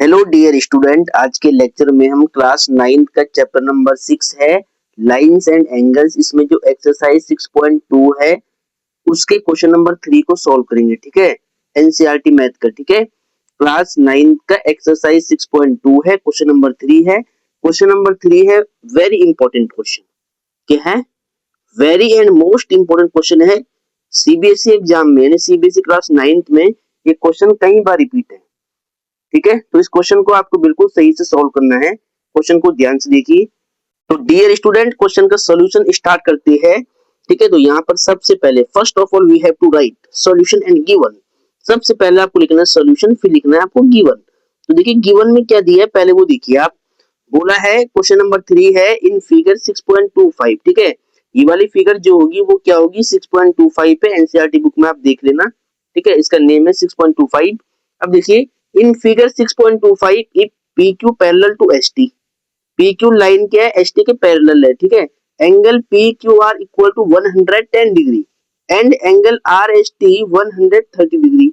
Hello dear student, आज के lecture में हम क्लास 9 का चैप्टर नंबर 6 है लाइंस एंड एंगल्स। इसमें जो एक्सरसाइज 6.2 है उसके क्वेश्चन नंबर 3 को सॉल्व करेंगे। ठीक है, एनसीईआरटी मैथ का। ठीक है, क्लास 9 का एक्सरसाइज 6.2 है, क्वेश्चन नंबर 3 है। क्वेश्चन नंबर 3 है वेरी इंपॉर्टेंट क्वेश्चन। क्या है? Very and most important question है। सीबीएसई एग्जाम में यानी सीबीएसई क्लास 9 में ये क्वेश्चन कई बार रिपीट है। ठीक है, तो इस क्वेश्चन को आपको बिल्कुल सही से सॉल्व करना है। क्वेश्चन को ध्यान से देखिए। तो डियर स्टूडेंट, क्वेश्चन का सॉल्यूशन स्टार्ट करते हैं। ठीक है, तो यहाँ पर सबसे पहले first of all we have to right solution and given. सबसे पहले आपको लिखना है सॉल्यूशन, फिर लिखना है आपको गिवन। तो देखिए गिवन में क्या दिया है पहले वो देखिए आप। बोला है क्वेश्चन नंबर 3 है इन फिगर 6.25। ठीक है, ये वाली फिगर जो होगी वो क्या होगी 6.25 पे। एनसीईआरटी बुक में आप देख लेना। ठीक है, इसका नेम है 6.25। अब देखिए in figure 6.25 if PQ parallel to ST। PQ line क्या है? ST के पैरेलल है। ठीक है, angle PQR equal to 110 degree and angle RST 130 degree.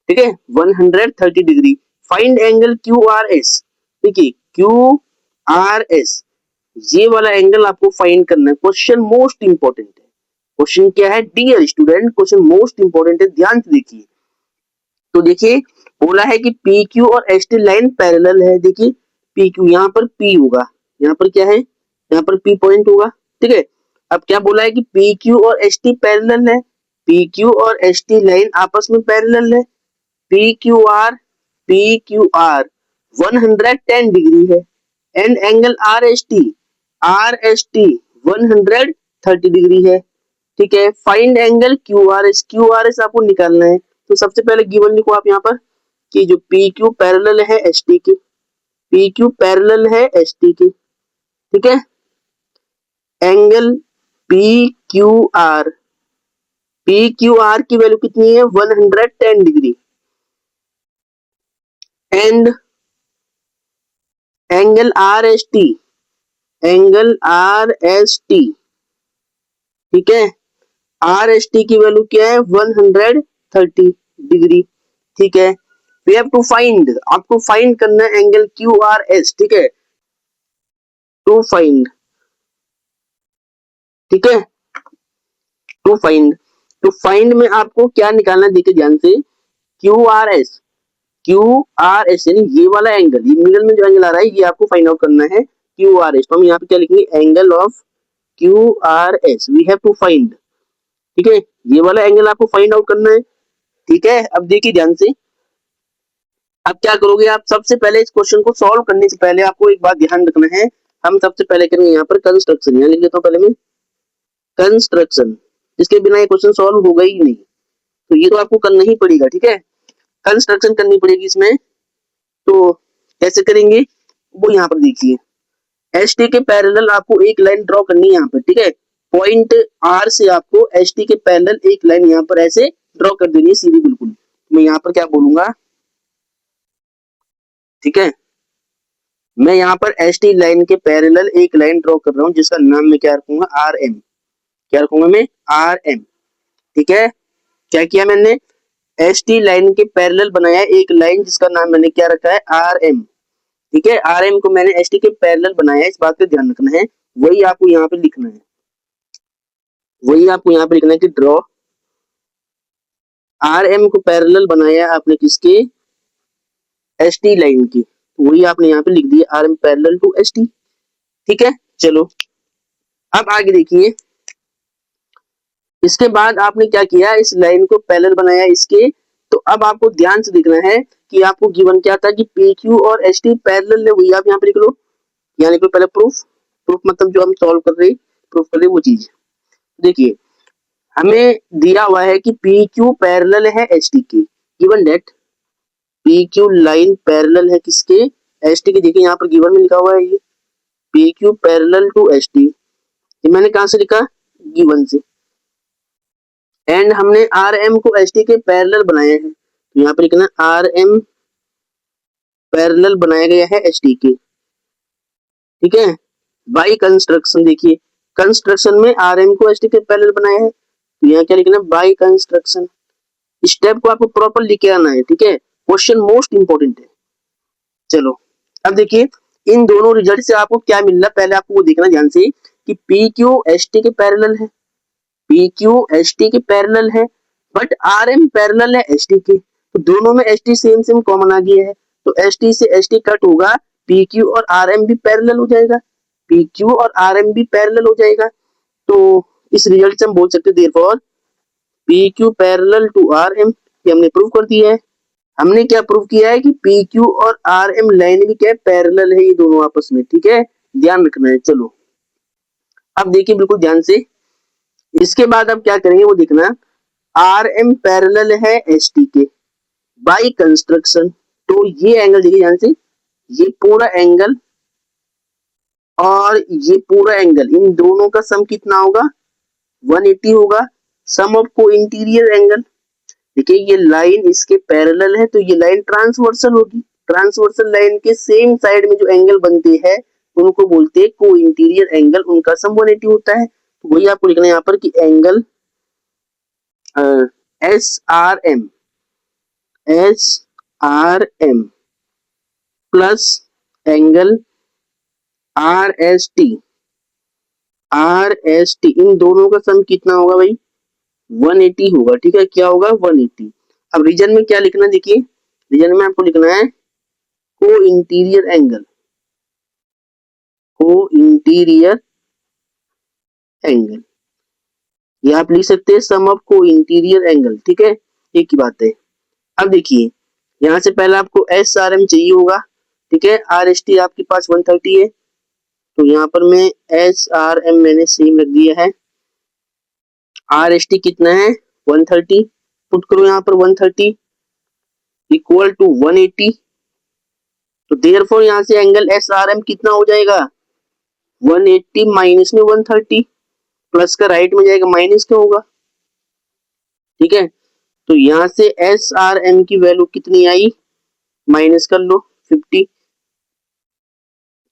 ठीक है, 130 डिग्री। Find angle QRS। देखिए QRS ये वाला एंगल आपको फाइंड करना है। क्वेश्चन मोस्ट इंपॉर्टेंट है। क्वेश्चन क्या है dear student? Question most important है, ध्यान से देखिए। तो देखिए बोला है कि PQ और ST लाइन पैरेलल है। देखिए PQ यहाँ पर P होगा, यहाँ पर क्या है, यहाँ पर P पॉइंट होगा। ठीक है, अब क्या बोला है कि PQ और ST पैरेलल है। PQ और ST लाइन आपस में पैरेलल है। PQR 110 डिग्री है एंड एंगल RST 130 डिग्री है। ठीक है, फाइंड एंगल QRS आपको निकालना है। तो सबसे पहले गिवन लिखो आप यहाँ पर कि जो PQ पैरेलल है ST के, PQ पैरेलल है ST के। ठीक है, एंगल PQR की वैल्यू कितनी है? 110 डिग्री एंड एंगल RST। ठीक है, RST की वैल्यू क्या है? 130 डिग्री। ठीक है, वी हैव टू फाइंड, आपको फाइंड करना है एंगल QRS। ठीक है, टू फाइंड। ठीक है, टू फाइंड में आपको क्या निकालना है? देखिए ध्यान से, QRS यानी ये वाला एंगल, ये मिडल में जो एंगल आ रहा है ये आपको फाइंड आउट करना है QRS। तो हम यहाँ पे क्या लिखेंगे? Angle of QRS we have to find. ठीक है, ये वाला एंगल आपको फाइंड आउट करना है। ठीक है, अब देखिए ध्यान से, अब क्या करोगे आप? सबसे पहले इस क्वेश्चन को सॉल्व करने से पहले आपको एक बात ध्यान रखना है। हम सबसे पहले करेंगे यहाँ पर कंस्ट्रक्शन। यहाँ लिख लेता हूँ पहले मैं कंस्ट्रक्शन, इसके बिना ये क्वेश्चन सॉल्व होगा ही नहीं। तो ये तो आपको करना ही पड़ेगा। ठीक है, कंस्ट्रक्शन करनी पड़ेगी इसमें। तो कैसे करेंगे वो यहाँ पर देखिए। ST के पैरेलल आपको एक लाइन ड्रॉ करनी है यहाँ पर। ठीक है, पॉइंट R से आपको ST के पैरेलल एक लाइन यहाँ पर ऐसे ड्रॉ कर देनी है सीधी बिल्कुल। मैं यहाँ पर क्या बोलूंगा? ठीक है, मैं यहाँ पर ST लाइन के पैरेलल एक लाइन ड्रॉ कर रहा हूँ जिसका नाम मैं क्या रखूंगा? RM। क्या रखूंगा मैं? RM। ठीक है, क्या किया मैंने? ST लाइन के पैरेलल बनाया एक लाइन जिसका नाम मैंने क्या रखा है? RM। ठीक है, RM को मैंने ST के पैरेलल बनाया है, इस बात का ध्यान रखना है। वही आपको यहाँ पे लिखना है, वही आपको यहाँ पे लिखना है कि ड्रॉ RM को पैरेलल बनाया आपने किसके? ST लाइन की। वही आपने यहाँ पे लिख दिया RM पैरेलल टू ST। ठीक है, चलो अब आगे देखिए। इसके बाद आपने क्या किया? इस लाइन को पैरेलल बनाया इसके। तो अब आपको ध्यान से देखना है कि आपको गिवन क्या था कि PQ और ST पैरेलल है, वही आप यहाँ पे लिख लो। यहाँ लिख लो पहले प्रूफ। प्रूफ मतलब जो हम सॉल्व कर रहे, प्रूफ कर रहे वो चीज। देखिए हमें दिया हुआ है कि PQ पैरेलल है ST के, given that PQ line parallel है किसके? ST के। देखिए यहाँ पर गिवन में लिखा हुआ है ये PQ पैरेलल टू ST। ये मैंने कहां से लिखा? गिवन से। एंड हमने RM को ST के पैरेलल बनाया है, तो यहाँ पे लिखना RM पैरेलल बनाया गया है ST के। ठीक है, बाई कंस्ट्रक्शन। देखिए कंस्ट्रक्शन में RM को ST के पैरेलल बनाया है, तो यहाँ क्या लिखना? By construction. स्टेप को आपको प्रॉपर लिख के आना है। ठीक है, क्वेश्चन मोस्ट इंपोर्टेंट है। चलो अब देखिए इन दोनों रिजल्ट से आपको क्या मिल रहा है, पहले आपको वो देखना ध्यान से कि पी क्यू एस टी के पैरेलल है, पी क्यू एस टी के पैरेलल है, बट आर एम पैरेलल है एस टी के, तो दोनों में S T same same common आ गया है, तो एस टी से एस टी कट होगा, पी क्यू और आर एम भी पैरेलल हो जाएगा, पी क्यू और आर एम भी पैरेलल हो जाएगा। तो इस रिजल्ट से हम बोल सकते हैं therefore P Q parallel to R M, ये हमने प्रूव कर दिया है। हमने क्या प्रूव किया है कि पी क्यू और आर एम लाइन भी क्या पैरेलल है, ये दोनों आपस में, ठीक है, ध्यान रखना है। चलो अब देखिए बिल्कुल ध्यान से, इसके बाद अब क्या करेंगे वो देखना, आर एम पैरेलल है एस टी के बाई कंस्ट्रक्शन, तो ये एंगल देखिए ध्यान से, ये पूरा एंगल और ये पूरा एंगल, इन दोनों का सम कितना होगा, 180 होगा, सम ऑफ को इंटीरियर एंगल। देखिए ये लाइन इसके पैरेलल है तो ये लाइन ट्रांसवर्सल होगी, ट्रांसवर्सल लाइन के सेम साइड में जो एंगल बनते हैं उनको बोलते हैं को इंटीरियर एंगल, उनका सम 180 होता है। तो वही आपको लिखना है यहाँ पर कि angle S R M, S R M plus angle R S T, R S T, इन दोनों का सम कितना होगा भाई, 180 होगा, ठीक है, क्या होगा 180। अब रीजन में क्या लिखना है, देखिए रीजन में आपको लिखना है को इंटीरियर एंगल, को इंटीरियर एंगल, ये आप लिख सकते हैं सम ऑफ को इंटीरियर एंगल, ठीक है, एक ही बात है। अब देखिए यहाँ से पहले आपको एस आर एम चाहिए होगा, ठीक है, आर एस टी आपके पास 130 है, तो यहाँ पर मैं एस आर एम मैंने सेम रख दिया है, आर एस टी कितना है 130, पुट करो यहाँ पर 130 इक्वल टू 180, तो देयरफॉर यहाँ से एंगल एस आर एम कितना हो जाएगा 180 माइनस में 130, प्लस का राइट में जाएगा माइनस का होगा, ठीक है, तो यहाँ से एस आर एम की वैल्यू कितनी आई, माइनस कर लो 50,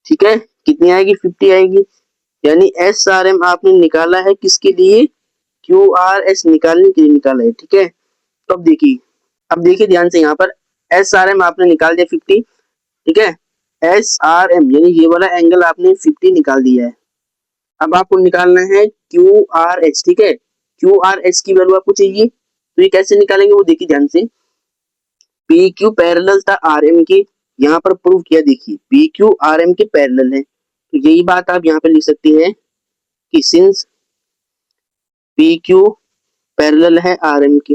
ठीक है, कितनी आएगी 50 आएगी, यानी एस आर एम आपने निकाला है किसके लिए, क्यू आर एस निकालने के लिए निकाला है, ठीक है। तो अब देखिए ध्यान से यहाँ पर एस आर एम आपने निकाल दिया 50, ठीक है, एस आर एम यानी ये वाला एंगल आपने 50 निकाल दिया है। अब आपको निकालना है क्यू आर एस, ठीक है, क्यू आर एस की वैल्यू आपको चाहिए, तो ये कैसे निकालेंगे वो देखिए ध्यान से, पी क्यू पैरेलल था आर एम के, यहाँ पर प्रूव किया, देखिए पी क्यू आर एम के पैरेलल है, तो यही बात आप यहाँ पे लिख सकते हैं कि सिंस पी क्यू पैरेलल है आर एम के,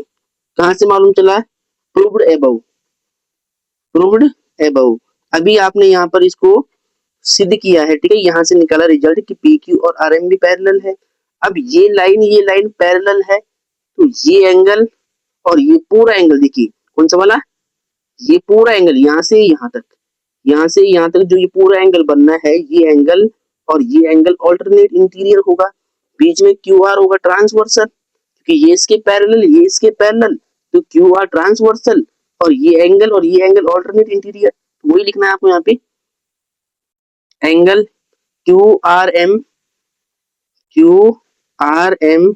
कहाँ से मालूम चला, प्रूव्ड एबव, प्रूव्ड एबव, अभी आपने यहाँ पर इसको सिद्ध किया है, ठीक है, यहाँ से निकाला रिजल्ट कि पी क्यू और आर एम भी पैरेलल है। अब ये लाइन पैरेलल है, तो ये एंगल और ये पूरा एंगल देखिए कौन सा वाला, ये पूरा एंगल यहाँ से यहाँ तक, यहाँ से यहाँ तक जो ये पूरा एंगल बनना है, ये एंगल और ये एंगल ऑल्टरनेट इंटीरियर होगा, बीच में क्यू आर होगा ट्रांसवर्सल, क्योंकि ये इसके पैरेलल ये इसके पैरेलल, तो क्यू आर ट्रांसवर्सल और ये एंगल ऑल्टरनेट इंटीरियर, वही लिखना है आपको यहाँ पे, angle Q R M, Q R M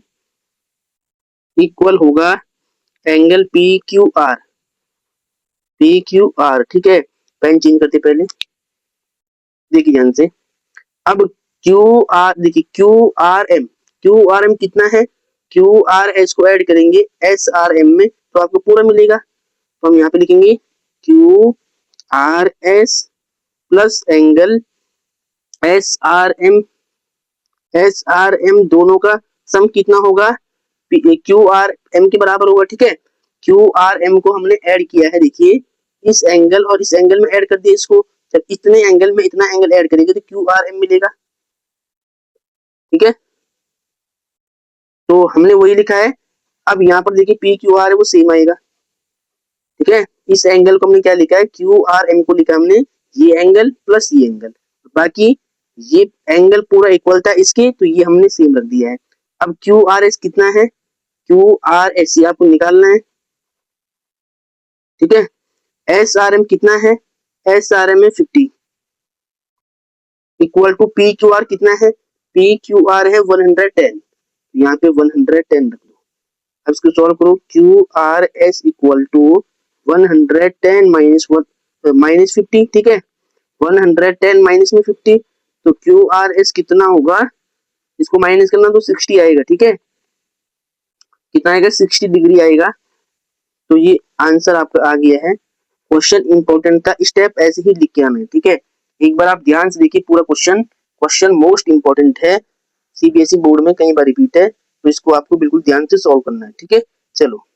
equal होगा angle P Q R, P Q R, ठीक है, पेन चेंज करते पहले, देखिए ध्यान से, अब क्यू आर देखिए क्यू आर एम कितना है, क्यू आर एस को ऐड करेंगे एस आर एम में तो आपको पूरा मिलेगा, तो हम यहाँ पे लिखेंगे Q R S plus angle S R M, S R M दोनों का सम कितना होगा, क्यू आर एम के बराबर होगा, ठीक है, क्यू आर एम को हमने ऐड किया है, देखिए इस एंगल और इस एंगल में ऐड कर दिया इसको, जब इतने एंगल में इतना एंगल ऐड करेंगे तो क्यू आर एम मिलेगा, ठीक है, तो हमने वही लिखा है। अब यहाँ पर देखिए पी क्यू आर है वो सेम आएगा, ठीक है, इस एंगल को हमने क्या लिखा है, क्यू आर एम को लिखा हमने ये एंगल प्लस ये एंगल, बाकी ये एंगल पूरा इक्वल था इसके, तो ये हमने सेम रख दिया है। अब क्यू आर एस कितना है, क्यू आर एस ये आपको निकालना है, ठीक है, एस आर एम कितना है, एस आर एम है 50 equal to P Q are कितना है, पी क्यू आर है 110, यहाँ पे 110 रख दो। अब इसको सॉल्व करो, Q R S equal to 110 minus 1 -50, ठीक है। 110 माइनस में 50, तो QRS कितना होगा, इसको माइनस करना तो 60 आएगा, ठीक है। कितना आएगा, 60 डिग्री आएगा। तो ये आंसर आपका आ गया है। क्वेश्चन इंपॉर्टेंट था, स्टेप ऐसे ही लिख के आना है, ठीक है। एक बार आप ध्यान से देखिए पूरा क्वेश्चन, क्वेश्चन मोस्ट इंपॉर्टेंट है, सीबीएसई बोर्ड में कई बार रिपीट है, तो इसको आपको बिल्कुल ध्यान से सॉल्व करना है, ठीक है। चलो